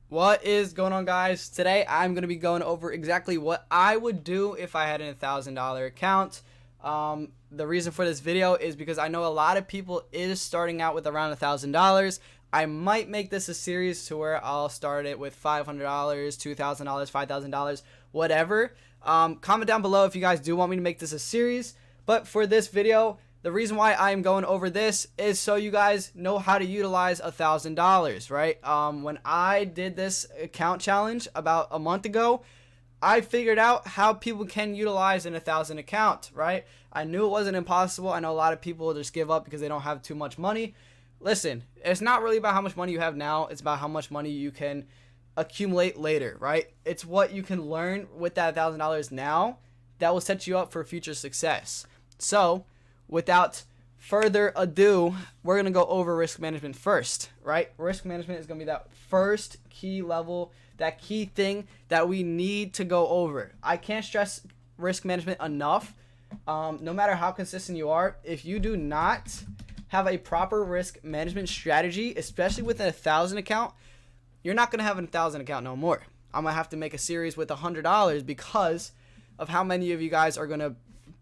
What is going on, guys? Today I'm going to be going over exactly what I would do if I had a $1,000 account. The reason for this video is because I know a lot of people is starting out with around $1,000. I might make this a series to where I'll start it with $500, $2,000, $5,000, whatever. Comment down below if you guys do want me to make this a series. But for this video, the reason why I'm going over this is so you guys know how to utilize $1,000, right? When I did this account challenge about a month ago, I figured out how people can utilize an 1,000 account, right? I knew it wasn't impossible. I know a lot of people just give up because they don't have too much money. Listen, it's not really about how much money you have now. It's about how much money you can accumulate later, right? It's what you can learn with that $1,000 now that will set you up for future success. So, without further ado, we're going to go over risk management first, right? Risk management is going to be that first key level, that key thing that we need to go over. I can't stress risk management enough. No matter how consistent you are, if you do not have a proper risk management strategy, especially with a 1,000 account, you're not going to have a 1,000 account no more. I'm going to have to make a series with $100 because of how many of you guys are going to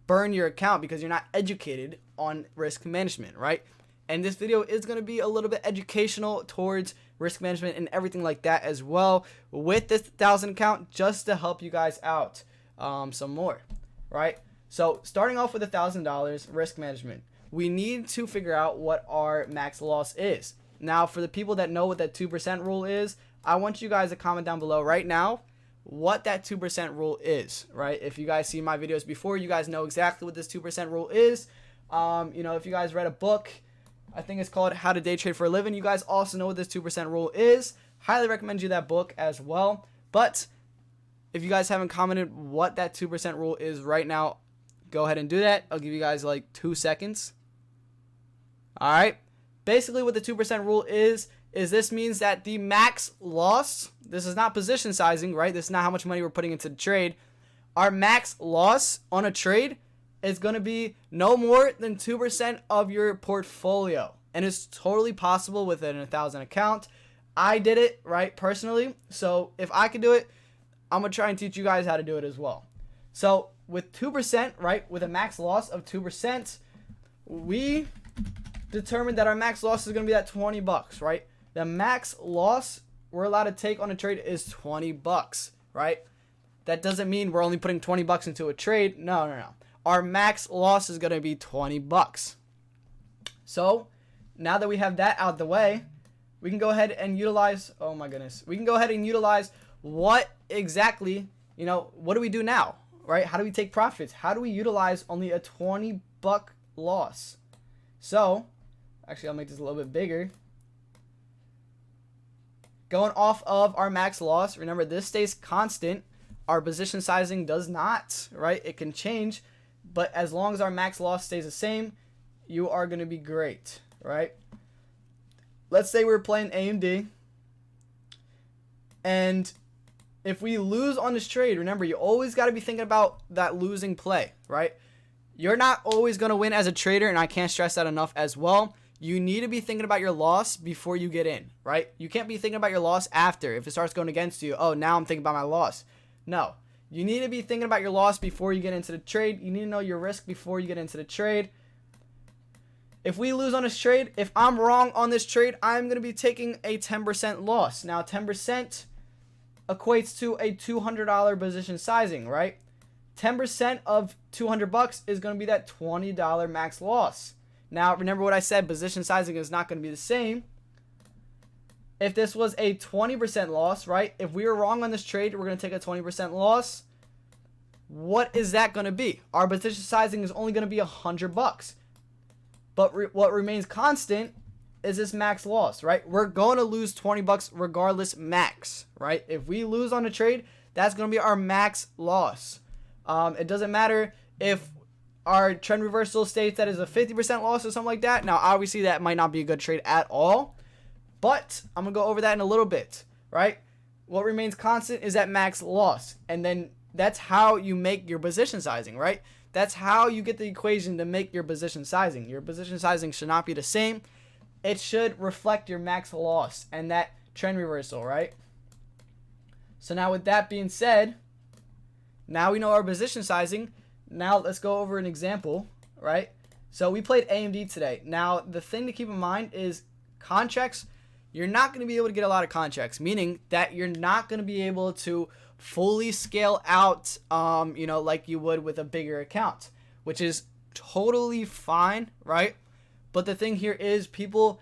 burn your account because you're not educated on risk management, right? And this video is going to be a little bit educational towards risk management and everything like that as well with this 1,000 account, just to help you guys out some more, right? So starting off with $1,000 risk management, we need to figure out what our max loss is. Now, for the people that know what that 2% rule is, I want you guys to comment down below right now what that 2% rule is, right? If you guys see my videos before, you guys know exactly what this 2% rule is. If you guys read a book, I think it's called How to Day Trade for a Living, you guys also know what this 2% rule is. Highly recommend you that book as well. But if you guys haven't commented what that 2% rule is right now, go ahead and do that. I'll give you guys like 2 seconds. All right. Basically, what the 2% rule is this means that the max loss, this is not position sizing, right? This is not how much money we're putting into the trade. Our max loss on a trade is going to be no more than 2% of your portfolio. And it's totally possible within a 1,000 account. I did it, right, personally. So if I can do it, I'm going to try and teach you guys how to do it as well. So with 2%, right, with a max loss of 2%, we determined that our max loss is going to be that $20, right? The max loss we're allowed to take on a trade is $20, right? That doesn't mean we're only putting $20 into a trade. No. Our max loss is going to be $20. So now that we have that out of the way, we can go ahead and utilize, oh my goodness, we can go ahead and utilize what exactly, what do we do now, right? How do we take profits? How do we utilize only a $20 loss? So, actually, I'll make this a little bit bigger. Going off of our max loss, remember this stays constant. Our position sizing does not, right? It can change, but as long as our max loss stays the same, you are going to be great, right? Let's say we're playing AMD, and if we lose on this trade, remember, you always got to be thinking about that losing play, right? You're not always going to win as a trader, and I can't stress that enough as well. You need to be thinking about your loss before you get in, right? You can't be thinking about your loss after. If it starts going against you, oh, now I'm thinking about my loss. No. You need to be thinking about your loss before you get into the trade. You need to know your risk before you get into the trade. If we lose on this trade, if I'm wrong on this trade, I'm going to be taking a 10% loss. Now, 10% equates to a $200 position sizing, right? 10% of $200 is going to be that $20 max loss. Now, remember what I said, position sizing is not going to be the same. If this was a 20% loss, right? If we were wrong on this trade, we're going to take a 20% loss. What is that going to be? Our position sizing is only going to be $100. But what remains constant is this max loss, right? We're going to lose $20 regardless max, right? If we lose on a trade, that's going to be our max loss. It doesn't matter if our trend reversal states that is a 50% loss or something like that. Now, obviously, that might not be a good trade at all, but I'm going to go over that in a little bit, right? What remains constant is that max loss, and then that's how you make your position sizing, right? That's how you get the equation to make your position sizing. Your position sizing should not be the same. It should reflect your max loss and that trend reversal, right? So now with that being said, now we know our position sizing. Now let's go over an example, right? So we played AMD today. Now the thing to keep in mind is contracts. You're not going to be able to get a lot of contracts, meaning that you're not going to be able to fully scale out, like you would with a bigger account, which is totally fine, right? But the thing here is people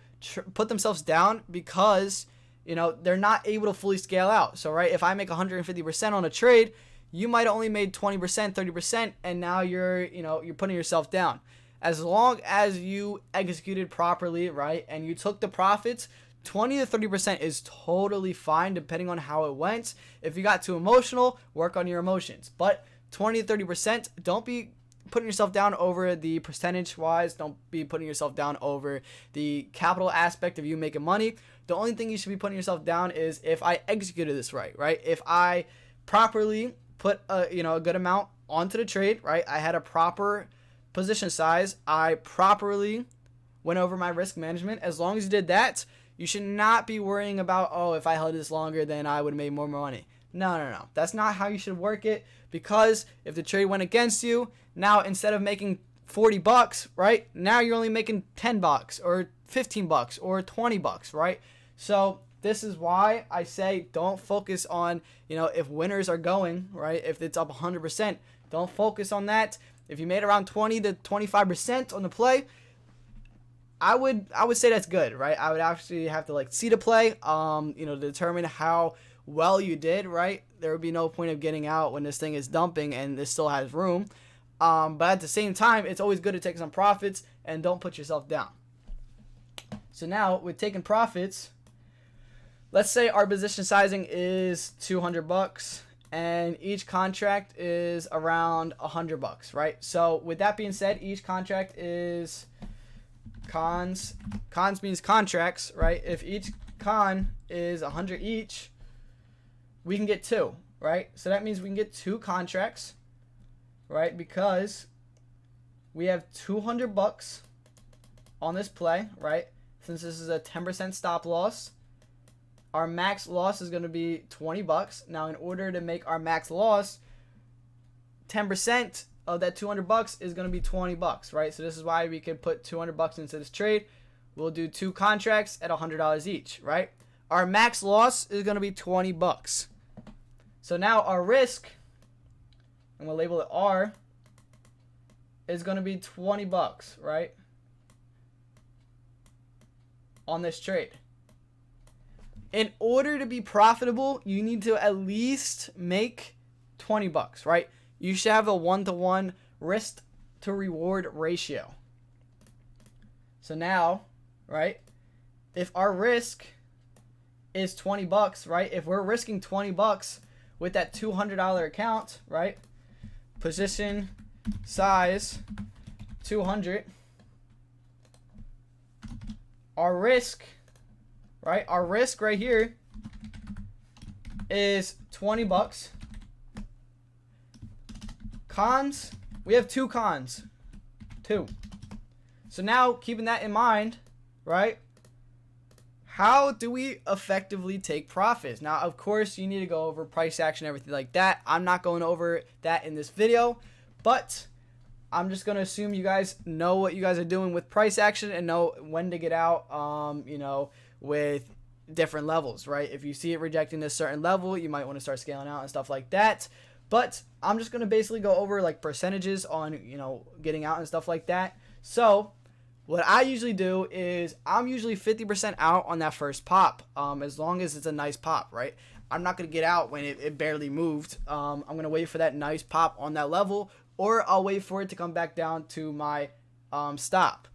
put themselves down because, they're not able to fully scale out. So, right, if I make 150% on a trade, you might have only made 20%, 30%, and now you're putting yourself down. As long as you executed properly, right, and you took the profits, 20 to 30% is totally fine depending on how it went. If you got too emotional, work on your emotions. But 20 to 30%, don't be putting yourself down over the percentage wise. Don't be putting yourself down over the capital aspect of you making money. The only thing you should be putting yourself down is if I executed this right? If I properly put a good amount onto the trade, right? I had a proper position size. I properly went over my risk management. As long as you did that, you should not be worrying about, oh, if I held this longer, then I would have made more money. No. That's not how you should work it, because if the trade went against you, now instead of making $40, right, now you're only making $10 or $15 or $20, right? So this is why I say don't focus on, if winners are going, right, if it's up 100%, don't focus on that. If you made around 20 to 25% on the play, I would say that's good, right? I would actually have to see the play, to determine how well you did, right? There would be no point of getting out when this thing is dumping and this still has room. But at the same time, it's always good to take some profits and don't put yourself down. So now with taking profits, let's say our position sizing is $200 and each contract is around $100, right? So with that being said, each contract is cons means contracts, right? If each con is 100 each, we can get 2, right? So that means we can get 2 contracts, right? Because we have $200 on this play, right? Since this is a 10% stop loss, our max loss is going to be $20. Now, in order to make our max loss, 10% of that $200 is going to be $20, right? So this is why we could put $200 into this trade. We'll do 2 contracts at $100 each, right? Our max loss is going to be $20. So now our risk, and we'll label it R, is going to be $20, right? On this trade. In order to be profitable, you need to at least make $20, right? You should have a 1-to-1 risk to reward ratio. So now, right, if our risk is $20, right? If we're risking $20 with that $200 account, right? Position size 200. Our risk, right? Our risk right here is $20. Cons, we have 2 cons. 2. So now, keeping that in mind, right? How do we effectively take profits? Now, of course, you need to go over price action, everything like that. I'm not going over that in this video, but I'm just going to assume you guys know what you guys are doing with price action and know when to get out, with different levels, right? If you see it rejecting this certain level, you might want to start scaling out and stuff like that. But I'm just going to basically go over percentages on, getting out and stuff like that. So what I usually do is I'm usually 50% out on that first pop, as long as it's a nice pop, right? I'm not going to get out when it barely moved. I'm going to wait for that nice pop on that level, or I'll wait for it to come back down to my stop.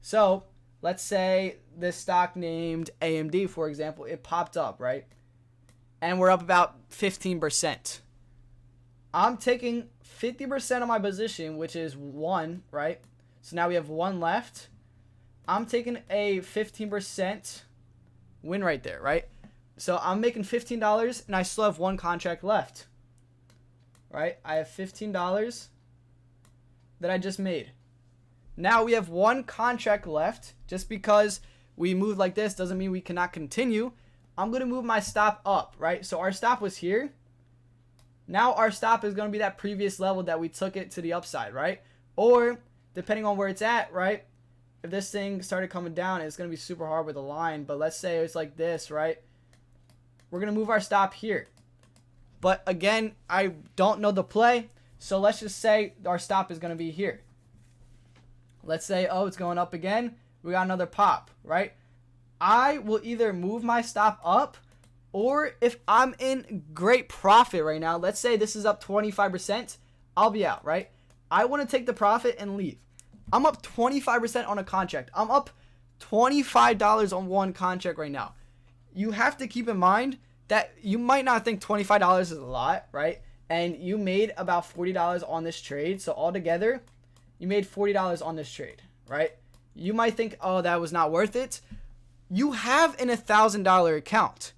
So let's say this stock named AMD, for example, it popped up, right? And we're up about 15%. I'm taking 50% of my position, which is 1, right? So now we have 1 left. I'm taking a 15% win right there, right? So I'm making $15 and I still have 1 contract left, right? I have $15 that I just made. Now we have 1 contract left. Just because we moved like this doesn't mean we cannot continue. I'm going to move my stop up, right? So our stop was here. Now our stop is going to be that previous level that we took it to the upside, right? Or depending on where it's at, right? If this thing started coming down, it's going to be super hard with a line. But let's say it's like this, right? We're going to move our stop here. But again, I don't know the play. So let's just say our stop is going to be here. Let's say, oh, it's going up again. We got another pop, right? I will either move my stop up, or if I'm in great profit right now, let's say this is up 25%, I'll be out, right? I want to take the profit and leave. I'm up 25% on a contract. I'm up $25 on one contract right now. You have to keep in mind that you might not think $25 is a lot, right? And you made about $40 on this trade. So altogether, you made $40 on this trade, right? You might think, oh, that was not worth it. You have an $1,000 account.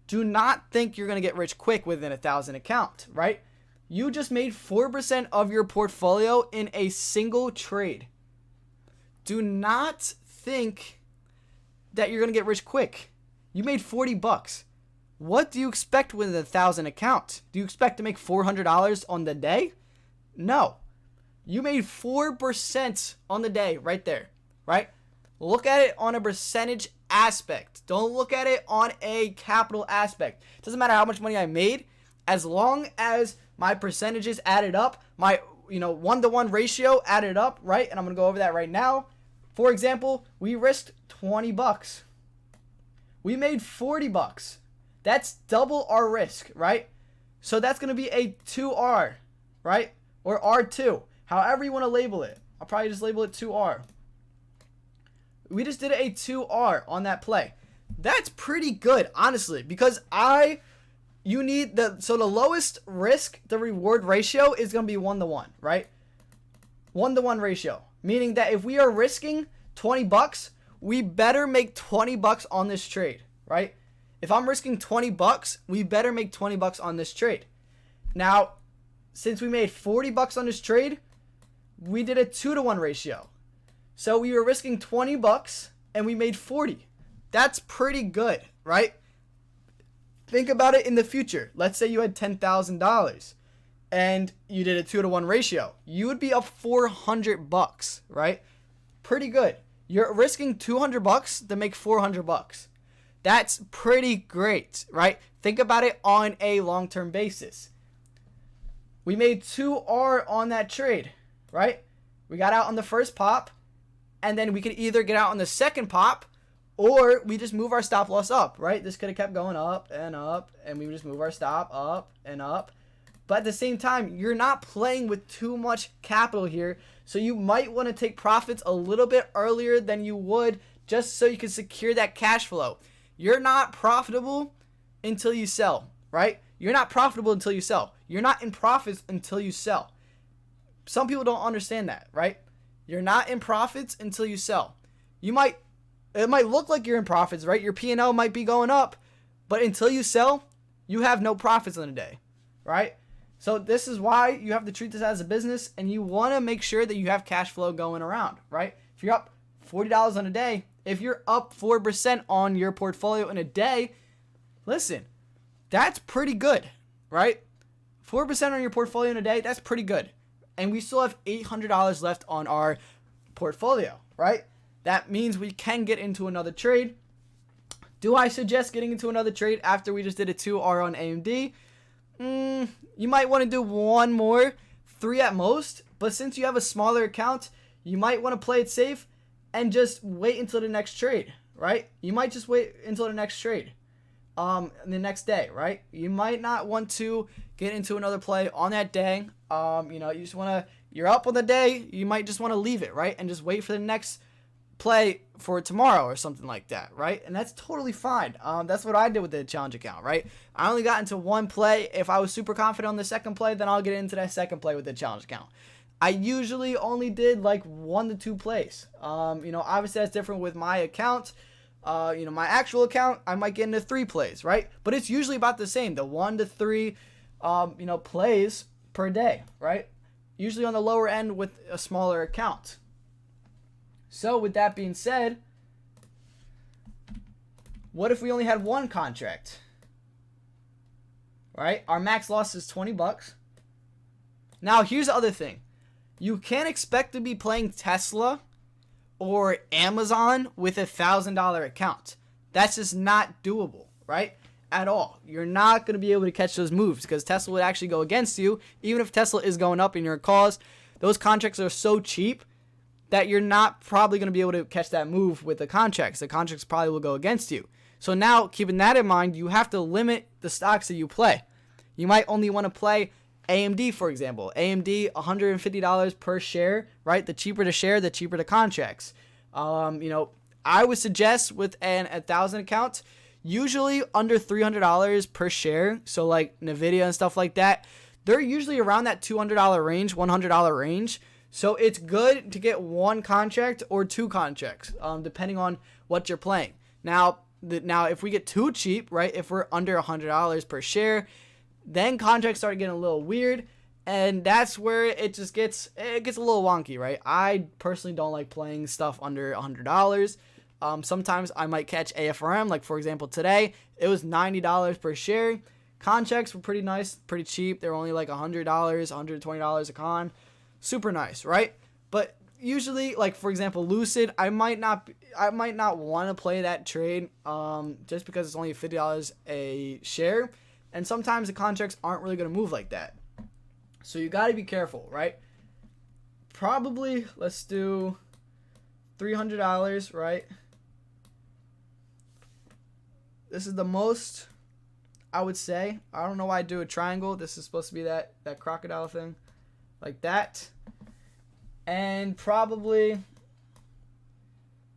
Do not think you're going to get rich quick with an $1,000 account, right? You just made 4% of your portfolio in a single trade. Do not think that you're going to get rich quick. You made 40 bucks. What do you expect with a $1,000 account? Do you expect to make $400 on the day? No. You made 4% on the day right there, right? Look at it on a percentage aspect. Don't look at it on a capital aspect. It doesn't matter how much money I made, as long as my percentages added up, my 1-to-1 ratio added up, right? And I'm going to go over that right now. For example, we risked 20 bucks. We made 40 bucks. That's double our risk, right? So that's going to be a 2R, right? Or R2, however you want to label it. I'll probably just label it 2R. We just did a 2R on that play. That's pretty good, honestly, because the lowest risk to reward ratio is going to be 1-to-1, right? 1-to-1 ratio, meaning that if we are risking 20 bucks, we better make 20 bucks on this trade, right? If I'm risking 20 bucks, we better make 20 bucks on this trade. Now, since we made 40 bucks on this trade, we did a 2-to-1 ratio. So we were risking 20 bucks and we made 40. That's pretty good, right? Think about it in the future. Let's say you had $10,000 and you did a 2-to-1 ratio. You would be up 400 bucks, right? Pretty good. You're risking 200 bucks to make 400 bucks. That's pretty great, right? Think about it on a long-term basis. We made 2R on that trade, right? We got out on the first pop, and then we could either get out on the second pop, or we just move our stop loss up, right? This could have kept going up, and we would just move our stop up and up. But at the same time, you're not playing with too much capital here, so you might want to take profits a little bit earlier than you would just so you can secure that cash flow. You're not profitable until you sell, right? You're not profitable until you sell. You're not in profits until you sell. Some people don't understand that, right? You're not in profits until you sell. It might look like you're in profits, right? Your P&L might be going up, but until you sell, you have no profits on the day, right? So this is why you have to treat this as a business, and you want to make sure that you have cash flow going around, right? If you're up $40 on a day, if you're up 4% on your portfolio in a day, listen, that's pretty good, right? 4% on your portfolio in a day, that's pretty good. And we still have $800 left on our portfolio, right? That means we can get into another trade. Do I suggest getting into another trade after we just did a 2R on AMD? You might want to do one more, 3 at most. But since you have a smaller account, you might want to play it safe and just wait until the next trade, right? You might just wait until the next trade, the next day, right? You might not want to get into another play on that day. You just want to, you're up on the day, you might just want to leave it, right? And just wait for the next play for tomorrow or something like that, right? And that's totally fine. That's what I did with the challenge account, right? I only got into one play. If I was super confident on the second play, then I'll get into that second play with the challenge account. I usually only did like 1 to 2 plays. Obviously that's different with my account. My actual account, I might get into 3 plays, right? But it's usually about the same, the 1 to 3, plays per day, right? Usually on the lower end with a smaller account. So with that being said, what if we only had one contract? right? Our max loss is 20 bucks. Now, here's the other thing. You can't expect to be playing Tesla or Amazon with $1,000 account. That's just not doable, right? At all. You're not going to be able to catch those moves because Tesla would actually go against you. Even if Tesla is going up in your calls, those contracts are so cheap that you're not probably going to be able to catch that move with the contracts. The contracts probably will go against you. So now, keeping that in mind, you have to limit the stocks that you play. You might only want to play AMD, for example. AMD, $150 per share, right? The cheaper the share, the cheaper the contracts. I would suggest with an 1,000 account, usually under $300 per share. So like Nvidia and stuff like that, they're usually around that $200 range, $100 range. So it's good to get one contract or two contracts, depending on what you're playing. Now if we get too cheap, right? If we're under $100 per share, then contracts start getting a little weird, and that's where it just gets a little wonky, right? I personally don't like playing stuff under $100. Sometimes I might catch AFRM, like for example today, it was $90 per share. Contracts were pretty nice, pretty cheap. They were only like $100, $120 a con. Super nice, right? But usually, like for example, Lucid, I might not want to play that trade, just because it's only $50 a share. And sometimes the contracts aren't really going to move like that. So you got to be careful, right? Probably, let's do $300, right? This is the most, I would say. I don't know why I do a triangle. This is supposed to be that crocodile thing. Like that. And probably,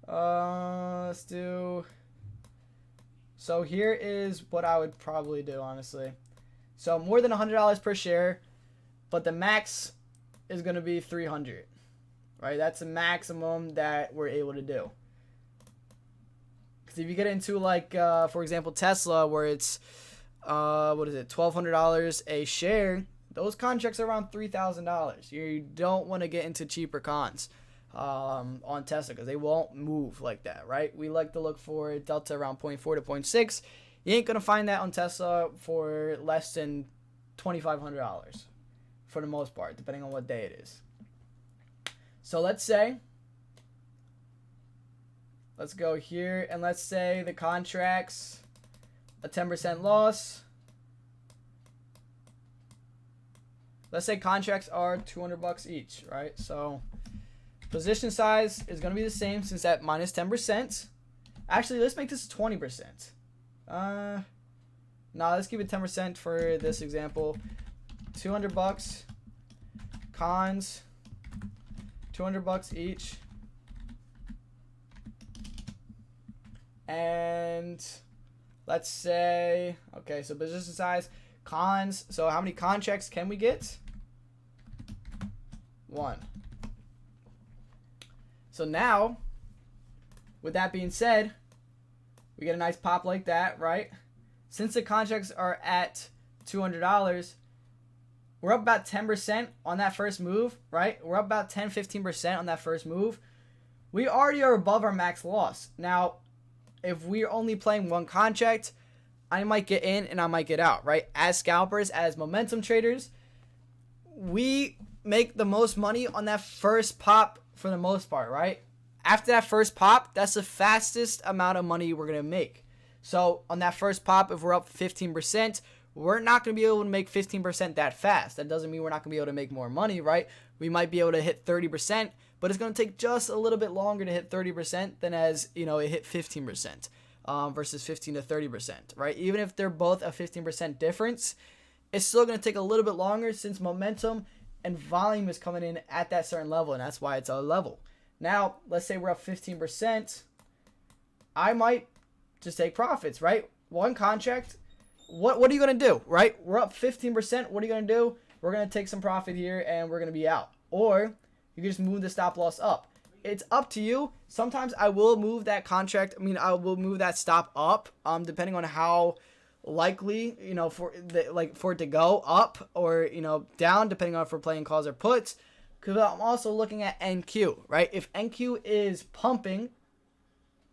let's do... So here is what I would probably do, honestly. So more than $100 per share, but the max is going to be $300, right? That's the maximum that we're able to do. Because if you get into like, for example, Tesla, where it's, $1,200 a share, those contracts are around $3,000. You don't want to get into cheaper cons on Tesla because they won't move like that, right? We like to look for delta around 0.4 to 0.6. You ain't gonna find that on Tesla for less than $2,500 for the most part, depending on what day it is. So let's go here and let's say the contracts a 10% loss. Let's say contracts are $200 each, right? So position size is going to be the same since at minus 10%. Actually, let's make this 20%. No, let's keep it 10% for this example. $200. Cons. $200 each. And let's say, okay, so position size, cons. So how many contracts can we get? 1. So now, with that being said, we get a nice pop like that, right? Since the contracts are at $200, we're up about 10% on that first move, right? We're up about 10-15% on that first move. We already are above our max loss. Now, if we're only playing one contract, I might get in and I might get out, right? As scalpers, as momentum traders, we make the most money on that first pop for the most part, right? After that first pop, that's the fastest amount of money we're going to make. So on that first pop, if we're up 15%, we're not going to be able to make 15% that fast. That doesn't mean we're not going to be able to make more money, right? We might be able to hit 30%, but it's going to take just a little bit longer to hit 30% than as, it hit 15% versus 15 to 30%, right? Even if they're both a 15% difference, it's still going to take a little bit longer since momentum and volume is coming in at that certain level, and that's why it's a level. Now, let's say we're up 15%. I might just take profits, right? One contract. What are you going to do, right? We're up 15%. What are you going to do? We're going to take some profit here, and we're going to be out. Or you can just move the stop loss up. It's up to you. Sometimes I will move that contract. I will move that stop up, depending on how likely, for it to go up or, down, depending on if we're playing calls or puts. Because I'm also looking at NQ, right? If NQ is pumping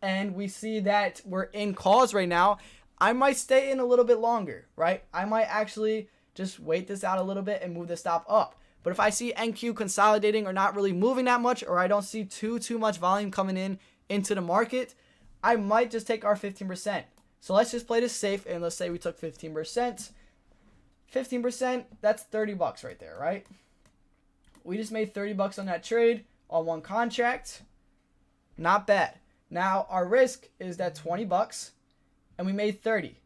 and we see that we're in calls right now, I might stay in a little bit longer, right? I might actually just wait this out a little bit and move the stop up. But if I see NQ consolidating or not really moving that much, or I don't see too much volume coming in into the market, I might just take our 15%. So let's just play this safe, and let's say we took 15%. 15%, that's $30 right there, right? We just made $30 on that trade on one contract. Not bad. Now our risk is that $20, and we made 30.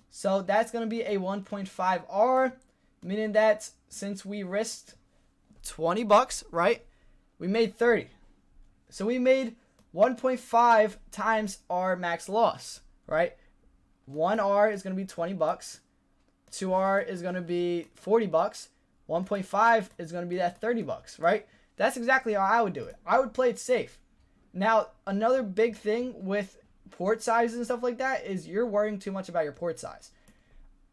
So that's going to be a 1.5 R, meaning that since we risked $20, right, we made 30. So we made 1.5 times our max loss, right? 1 R is going to be $20. 2 R is going to be $40. 1.5 is going to be that $30, right? That's exactly how I would do it. I would play it safe. Now, another big thing with port size and stuff like that is you're worrying too much about your port size.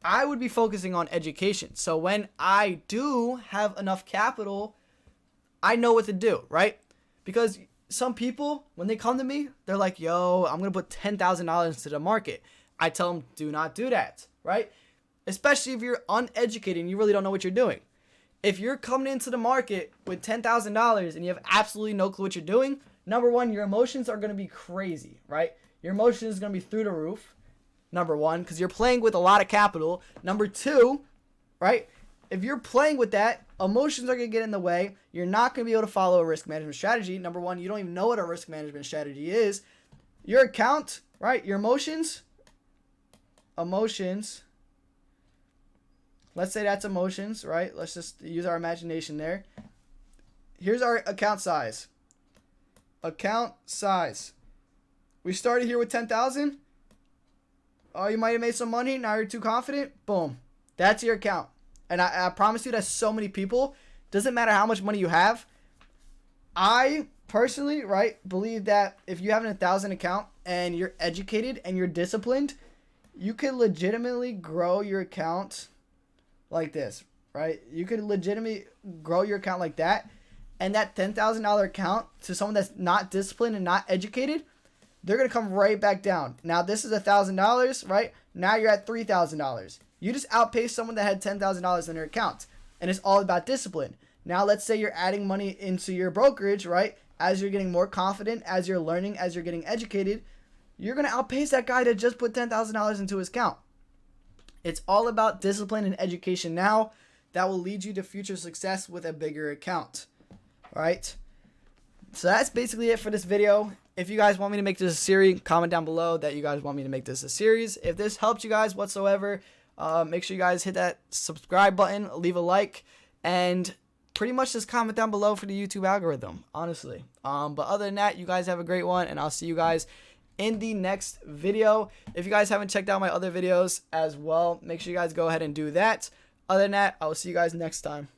I would be focusing on education. So when I do have enough capital, I know what to do, right? Because some people, when they come to me, they're like, yo, I'm going to put $10,000 into the market. I tell them, do not do that, right? Especially if you're uneducated and you really don't know what you're doing. If you're coming into the market with $10,000 and you have absolutely no clue what you're doing, number one, your emotions are going to be crazy, right? Your emotions is going to be through the roof, number one, because you're playing with a lot of capital. Number two, right? If you're playing with that, emotions are going to get in the way. You're not going to be able to follow a risk management strategy. Number one, you don't even know what a risk management strategy is. Your account, right? Your emotions, let's say that's emotions, right? Let's just use our imagination there. Here's our account size. Account size. We started here with 10,000. Oh, you might have made some money. Now you're too confident. Boom. That's your account. And I promise you that so many people, doesn't matter how much money you have. I personally, right, believe that if you have an 1,000 account and you're educated and you're disciplined, you can legitimately grow your account like this, right? You could legitimately grow your account like that. And that $10,000 account to someone that's not disciplined and not educated, they're going to come right back down. Now, this is $1,000, right? Now you're at $3,000. You just outpaced someone that had $10,000 in their account. And it's all about discipline. Now, let's say you're adding money into your brokerage, right? As you're getting more confident, as you're learning, as you're getting educated, you're going to outpace that guy that just put $10,000 into his account. It's all about discipline and education now that will lead you to future success with a bigger account. All right? So that's basically it for this video. If you guys want me to make this a series, comment down below that you guys want me to make this a series. If this helped you guys whatsoever, make sure you guys hit that subscribe button, leave a like, and pretty much just comment down below for the YouTube algorithm, honestly. But other than that, you guys have a great one, and I'll see you guys in the next video. If you guys haven't checked out my other videos as well, make sure you guys go ahead and do that. Other than that, I will see you guys next time.